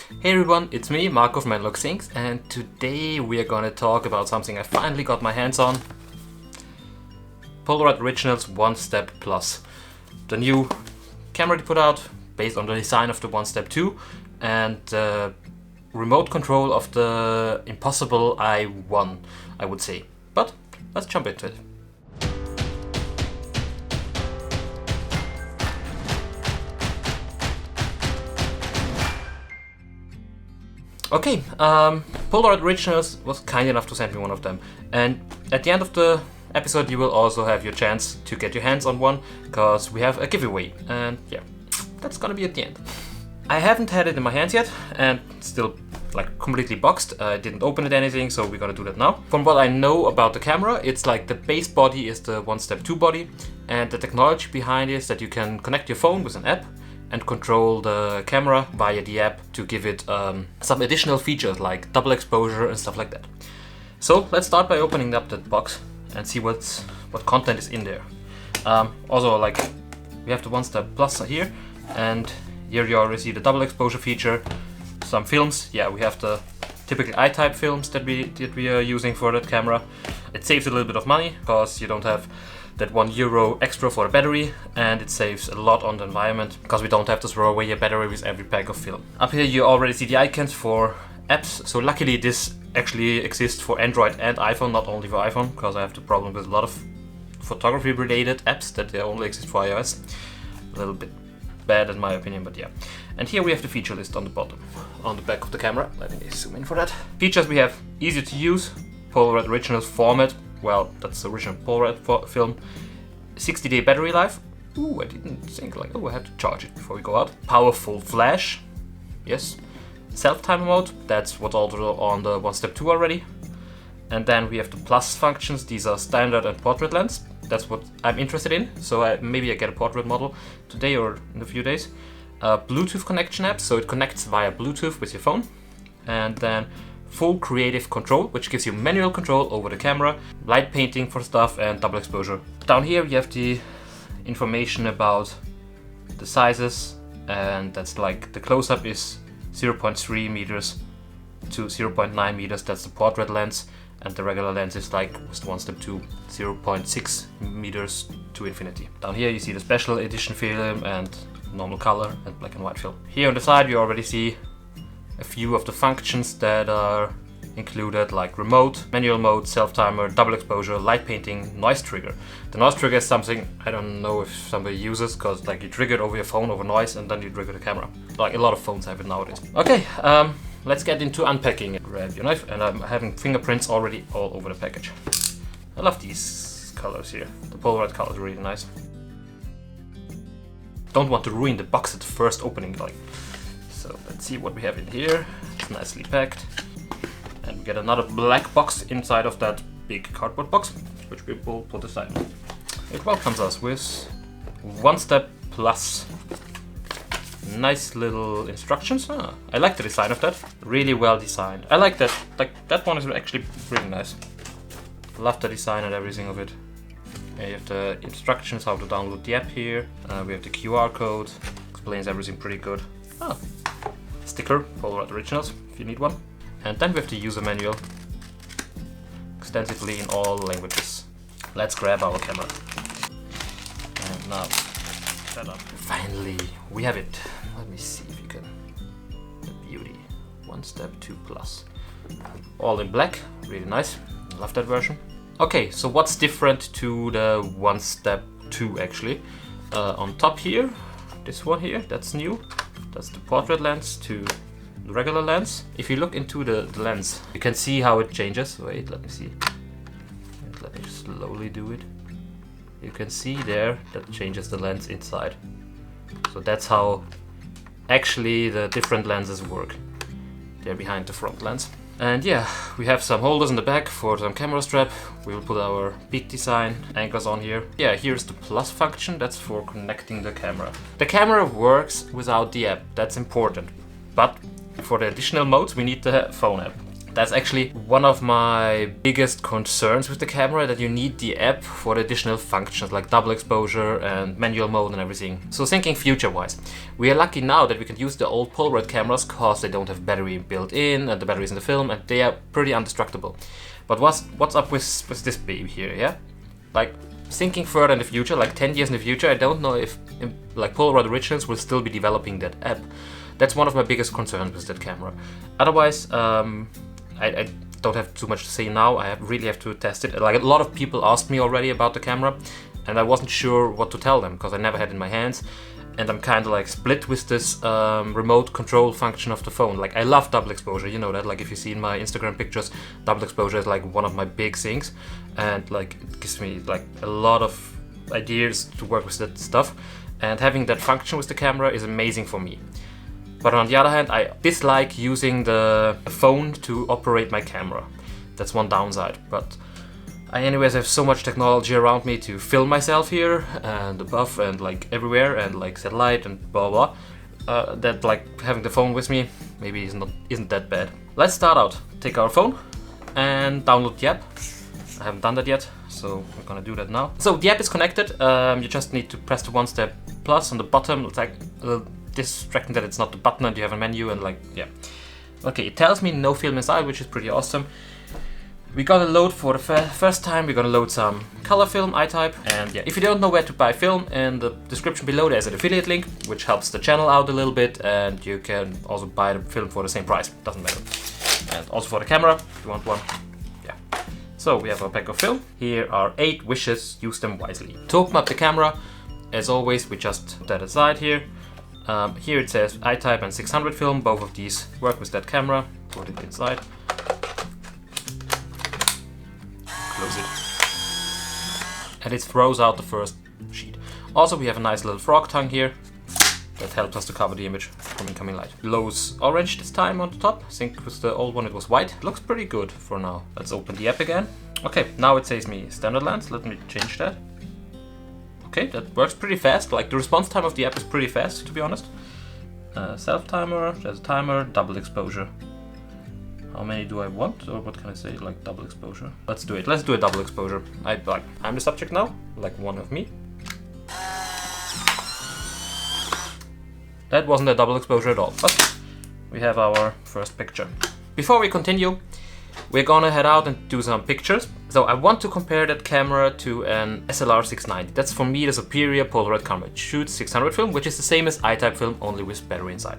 Hey everyone, it's me, Marco from Analog Things, and today we are gonna talk about something I finally got my hands on. Polaroid Originals OneStep Plus. The new camera they put out, based on the design of the OneStep 2, and remote control of the impossible i1, I would say. But let's jump into it. Okay, Polaroid Originals was kind enough to send me one of them, and at the end of the episode you will also have your chance to get your hands on one, because we have a giveaway, and yeah, that's gonna be at the end. I haven't had it in my hands yet, and still like completely boxed. I didn't open it anything, so we're gonna do that now. From what I know about the camera, it's like the base body is the OneStep 2 body, and the technology behind it is that you can connect your phone with an app and control the camera via the app to give it some additional features like double exposure and stuff like that. So let's start by opening up that box and see what content is in there. Also, like, we have the OneStep Plus here, and here you already see the double exposure feature, some films. Yeah, we have the typical I-type films that we are using for that camera. It saves a little bit of money because you don't have that €1 extra for a battery, and it saves a lot on the environment because we don't have to throw away a battery with every pack of film. Up here you already see the icons for apps, so luckily this actually exists for Android and iPhone, not only for iPhone, because I have the problem with a lot of photography related apps that they only exist for iOS. A little bit bad in my opinion, but yeah. And here we have the feature list on the bottom, on the back of the camera. Let me zoom in for that. Features we have: easy to use, Polaroid Originals format. Well, that's the original Polaroid film. 60-day battery life. Ooh, I didn't think like, I have to charge it before we go out. Powerful flash. Yes. Self-timer mode. That's what's also on the OneStep 2 already. And then we have the plus functions. These are standard and portrait lens. That's what I'm interested in. So maybe I get a portrait model today or in a few days. Bluetooth connection app. So it connects via Bluetooth with your phone. And then full creative control, which gives you manual control over the camera, light painting for stuff, and double exposure. Down here you have the information about the sizes, and that's like the close-up is 0.3 meters to 0.9 meters. That's the portrait lens, and the regular lens is like with the OneStep 2, 0.6 meters to infinity. Down here you see the special edition film and normal color and black and white film. Here on the side you already see a few of the functions that are included, like remote, manual mode, self-timer, double exposure, light painting, noise trigger. The noise trigger is something I don't know if somebody uses, because like you trigger it over your phone over noise and then you trigger the camera. Like a lot of phones have it nowadays. Okay, let's get into unpacking it. Grab your knife, and I'm having fingerprints already all over the package. I love these colors here. The Polaroid color is really nice. Don't want to ruin the box at the first opening, like. So let's see what we have in here. It's nicely packed. And we get another black box inside of that big cardboard box, which we will put aside. It welcomes us with OneStep Plus. Nice little instructions. I like the design of that. Really well designed. I like that. Like, that one is actually really nice. Love the design and everything of it. You have the instructions how to download the app here. We have the QR code. Explains everything pretty good. Sticker, Polaroid Originals, if you need one. And then we have the user manual, extensively in all languages. Let's grab our camera. And now, set up. Finally, we have it. Let me see if you can. The beauty. OneStep 2 Plus. All in black, really nice. Love that version. Okay, so what's different to the OneStep 2 actually? On top here, this one here, that's new. That's the portrait lens to the regular lens. If you look into the lens, you can see how it changes. Wait, let me see. Let me just slowly do it. You can see there that changes the lens inside. So that's how actually the different lenses work. They're behind the front lens. And yeah, we have some holders in the back for some camera strap. We will put our big design anchors on here. Yeah, here's the plus function. That's for connecting the camera. The camera works without the app. That's important. But for the additional modes, we need the phone app. That's actually one of my biggest concerns with the camera, that you need the app for the additional functions like double exposure and manual mode and everything. So thinking future-wise, we are lucky now that we can use the old Polaroid cameras because they don't have battery built in and the batteries in the film, and they are pretty indestructible. But what's up with this baby here, yeah? Like, thinking further in the future, like 10 years in the future, I don't know if like Polaroid Originals will still be developing that app. That's one of my biggest concerns with that camera. Otherwise, I don't have too much to say now. I really have to test it. Like, a lot of people asked me already about the camera, and I wasn't sure what to tell them because I never had it in my hands. And I'm kind of like split with this remote control function of the phone. Like, I love double exposure, you know that. Like, if you see in my Instagram pictures, double exposure is like one of my big things, and like it gives me like a lot of ideas to work with that stuff. And having that function with the camera is amazing for me. But on the other hand, I dislike using the phone to operate my camera. That's one downside. But I anyways have so much technology around me to film myself here and above and like everywhere and like satellite and blah blah, that like having the phone with me maybe isn't that bad. Let's start out. Take our phone and download the app. I haven't done that yet, so we're gonna do that now. So the app is connected. You just need to press the OneStep plus on the bottom. It's like a little distracting that it's not the button and you have a menu and like, yeah. Okay, it tells me no film inside, which is pretty awesome. We're gonna load for the first time, we're gonna load some color film, I-type. And yeah, if you don't know where to buy film, in the description below there's an affiliate link, which helps the channel out a little bit, and you can also buy the film for the same price, doesn't matter. And also for the camera, if you want one, yeah. So we have our pack of film. Here are 8 wishes, use them wisely. To open up the camera, as always, we just put that aside here. Here it says I-type and 600 film, both of these work with that camera. Put it inside. Close it. And it throws out the first sheet. Also, we have a nice little frog tongue here that helps us to cover the image from incoming light. Glows orange this time on the top. I think with the old one it was white. It looks pretty good for now. Let's open the app again. Okay, now it says me standard lens. Let me change that. Okay, that works pretty fast. Like, the response time of the app is pretty fast, to be honest. Self-timer, there's a timer, double exposure. How many do I want? Or what can I say? Like, double exposure. Let's do it. Let's do a double exposure. I'm the subject now, like one of me. That wasn't a double exposure at all, but we have our first picture. Before we continue, we're gonna head out and do some pictures. So I want to compare that camera to an SLR 690. That's for me the superior Polaroid camera. It shoots 600 film, which is the same as I-type film, only with battery inside.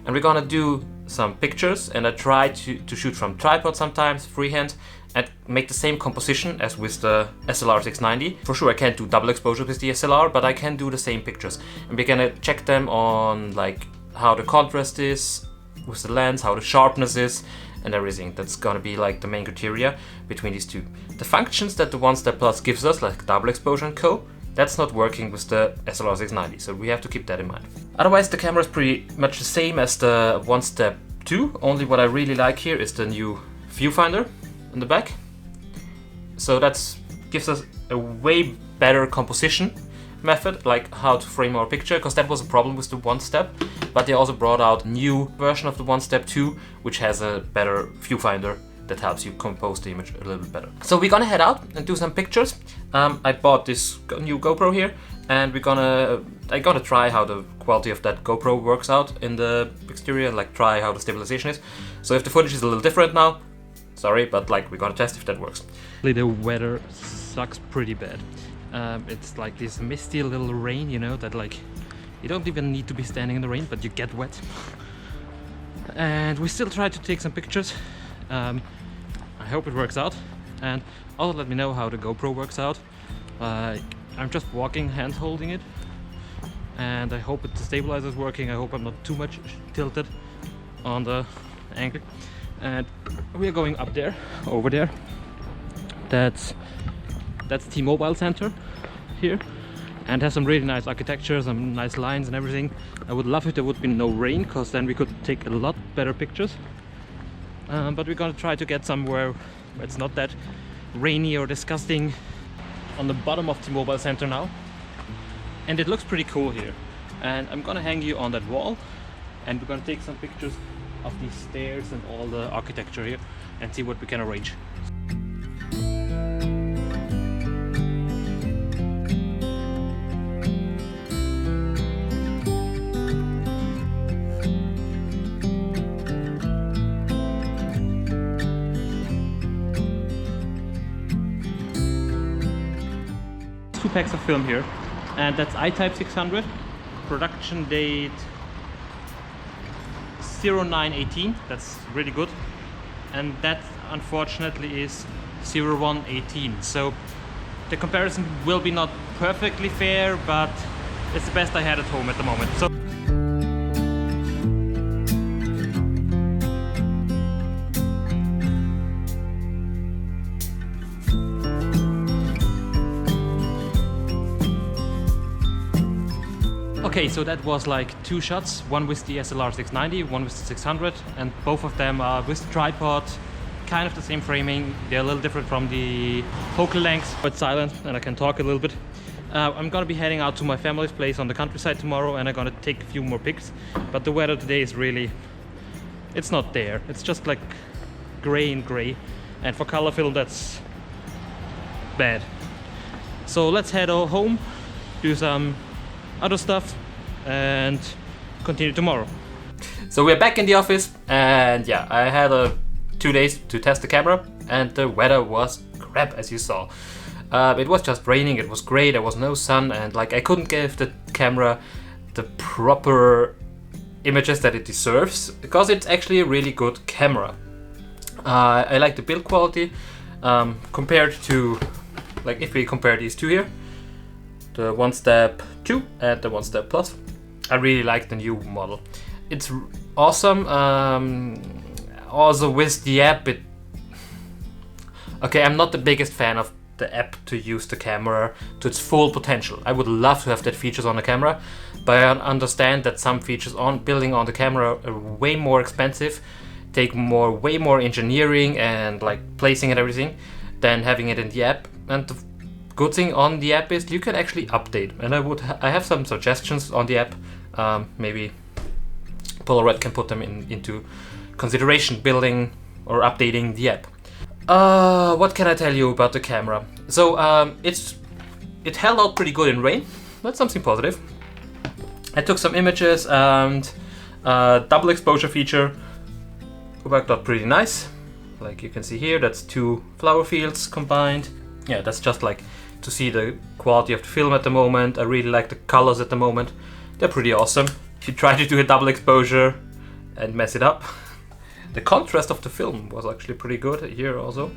And we're gonna do some pictures, and I try to shoot from tripod sometimes, freehand, and make the same composition as with the SLR 690. For sure I can't do double exposure with the SLR, but I can do the same pictures. And we're gonna check them on like how the contrast is with the lens, how the sharpness is, and everything. That's gonna be like the main criteria between these two. The functions that the OneStep Plus gives us, like double exposure and co, that's not working with the SLR 690, so we have to keep that in mind. Otherwise, the camera is pretty much the same as the OneStep 2, only what I really like here is the new viewfinder in the back. So that gives us a way better composition method, like how to frame our picture, because that was a problem with the OneStep, but they also brought out a new version of the OneStep 2, which has a better viewfinder that helps you compose the image a little bit better. So we're gonna head out and do some pictures. I bought this new GoPro here, and I'm gonna try how the quality of that GoPro works out in the exterior, like try how the stabilization is. So if the footage is a little different now, sorry, but like we're gonna test if that works. The weather sucks pretty bad. It's like this misty little rain, you know, that like you don't even need to be standing in the rain, but you get wet. And we still try to take some pictures. I hope it works out, and also let me know how the GoPro works out. I'm just walking, hand holding it, and I hope the stabilizer is working. I hope I'm not too much tilted on the angle. And we are going up there, over there. That's T-Mobile Center here, and has some really nice architecture, some nice lines and everything. I would love if there would be no rain, because then we could take a lot better pictures. But we're gonna try to get somewhere where it's not that rainy or disgusting. On the bottom of T-Mobile Center now, and it looks pretty cool here. And I'm gonna hang you on that wall, and we're gonna take some pictures of these stairs and all the architecture here and see what we can arrange. Two packs of film here, and that's I-Type 600, production date 0918, that's really good, and that unfortunately is 0118, so the comparison will be not perfectly fair, but it's the best I had at home at the moment. So okay, so that was like two shots, one with the SLR 690, one with the 600, and both of them are with the tripod, kind of the same framing. They're a little different from the focal length, but silent, and I can talk a little bit. I'm gonna be heading out to my family's place on the countryside tomorrow, and I'm gonna take a few more pics, but the weather today is really, it's not there. It's just like gray and gray, and for color film that's bad. So let's head home, do some other stuff, and continue tomorrow. So we're back in the office, and yeah, I had 2 days to test the camera, and the weather was crap, as you saw. It was just raining, it was gray, there was no sun, and like I couldn't give the camera the proper images that it deserves, because it's actually a really good camera. I like the build quality compared to, like if we compare these two here, the OneStep 2 and the OneStep Plus. I really like the new model. It's awesome. Also with the app, okay, I'm not the biggest fan of the app to use the camera to its full potential. I would love to have that features on the camera, but I understand that some features on building on the camera are way more expensive, take way more engineering and like placing and everything than having it in the app. And the good thing on the app is you can actually update, and I have some suggestions on the app. Maybe Polaroid can put them into consideration, building or updating the app. What can I tell you about the camera? So it held out pretty good in rain. That's something positive. I took some images, and double exposure feature worked out pretty nice. Like you can see here, that's two flower fields combined. Yeah, that's just like to see the quality of the film at the moment. I really like the colors at the moment. They're pretty awesome. If you try to do a double exposure and mess it up, the contrast of the film was actually pretty good here also.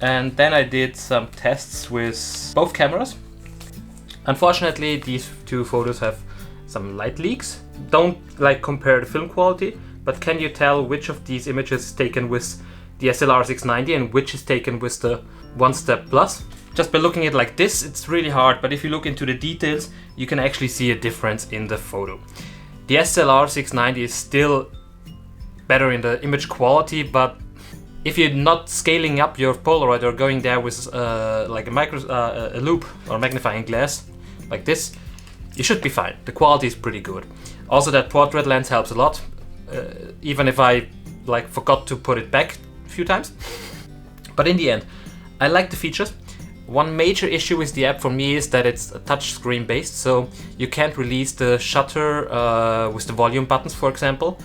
And then I did some tests with both cameras. Unfortunately, these two photos have some light leaks. Don't like compare the film quality, but can you tell which of these images is taken with the SLR 690 and which is taken with the OneStep Plus? Just by looking at it like this, it's really hard, but if you look into the details, you can actually see a difference in the photo. The SLR 690 is still better in the image quality, but if you're not scaling up your Polaroid or going there with like a loop or magnifying glass like this, you should be fine. The quality is pretty good. Also, that portrait lens helps a lot, even if I like forgot to put it back a few times. But in the end, I like the features. One major issue with the app for me is that it's touch screen based, so you can't release the shutter with the volume buttons, for example.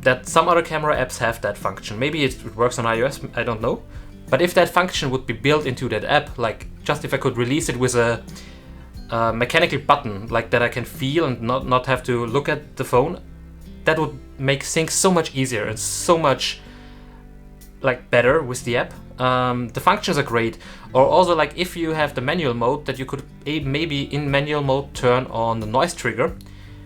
That some other camera apps have that function. Maybe it works on iOS, I don't know. But if that function would be built into that app, like just if I could release it with a mechanical button, like that I can feel and not have to look at the phone, that would make things so much easier and so much like better with the app. The functions are great. Or also, like if you have the manual mode, that you could maybe in manual mode turn on the noise trigger,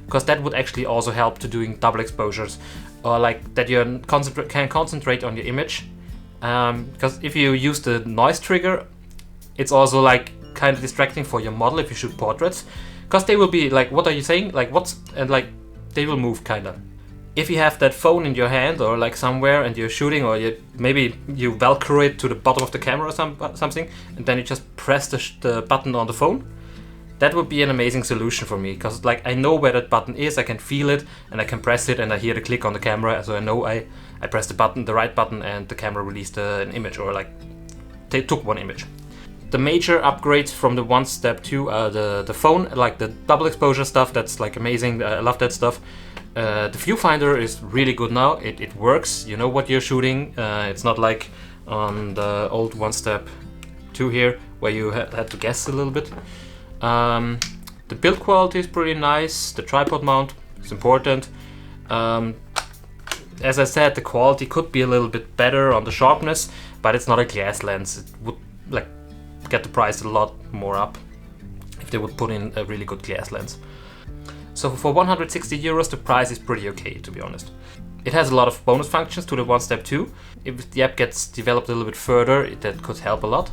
because that would actually also help to doing double exposures, or like that you can concentrate on your image. Because if you use the noise trigger, it's also like kind of distracting for your model if you shoot portraits, because they will be like, what are you saying? Like what's, and like they will move kind of. If you have that phone in your hand or like somewhere and you're shooting, or maybe you velcro it to the bottom of the camera or something, and then you just press the button on the phone, that would be an amazing solution for me, because like I know where that button is, I can feel it, and I can press it, and I hear the click on the camera, so I know I pressed the button, the right button, and the camera released an image, or like they took one image. The major upgrades from the OneStep 2 are the phone, like the double exposure stuff. That's like amazing. I love that stuff. The viewfinder is really good now. It works. You know what you're shooting. It's not like on the old OneStep 2 here, where you had to guess a little bit. The build quality is pretty nice. The tripod mount is important. As I said, the quality could be a little bit better on the sharpness, but it's not a glass lens. It would like get the price a lot more up if they would put in a really good glass lens. So for 160 euros, the price is pretty okay, to be honest. It has a lot of bonus functions to the OneStep 2. If the app gets developed a little bit further, that could help a lot.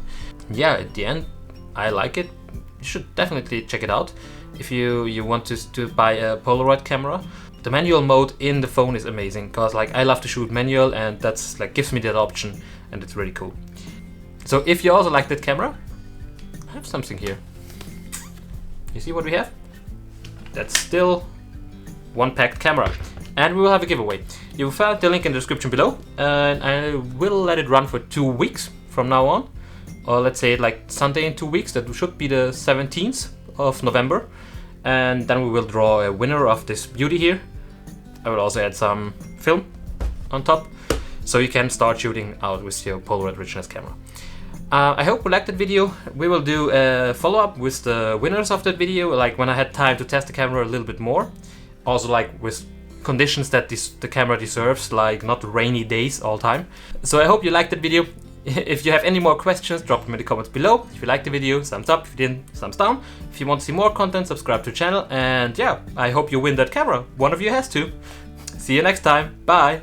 Yeah, at the end, I like it. You should definitely check it out if you want to buy a Polaroid camera. The manual mode in the phone is amazing, because like I love to shoot manual, and that's like gives me that option, and it's really cool. So if you also like that camera, I have something here. You see what we have? That's still one packed camera, and we will have a giveaway. You will find the link in the description below, and I will let it run for 2 weeks from now on, or let's say like Sunday in 2 weeks. That should be the 17th of November, and then we will draw a winner of this beauty here. I will also add some film on top, so you can start shooting out with your Polaroid Originals camera. I hope you liked that video. We will do a follow-up with the winners of that video, like when I had time to test the camera a little bit more. Also like with conditions that the camera deserves, like not rainy days all time. So I hope you liked that video. If you have any more questions, drop them in the comments below. If you liked the video, thumbs up. If you didn't, thumbs down. If you want to see more content, subscribe to the channel. And yeah, I hope you win that camera. One of you has to. See you next time. Bye.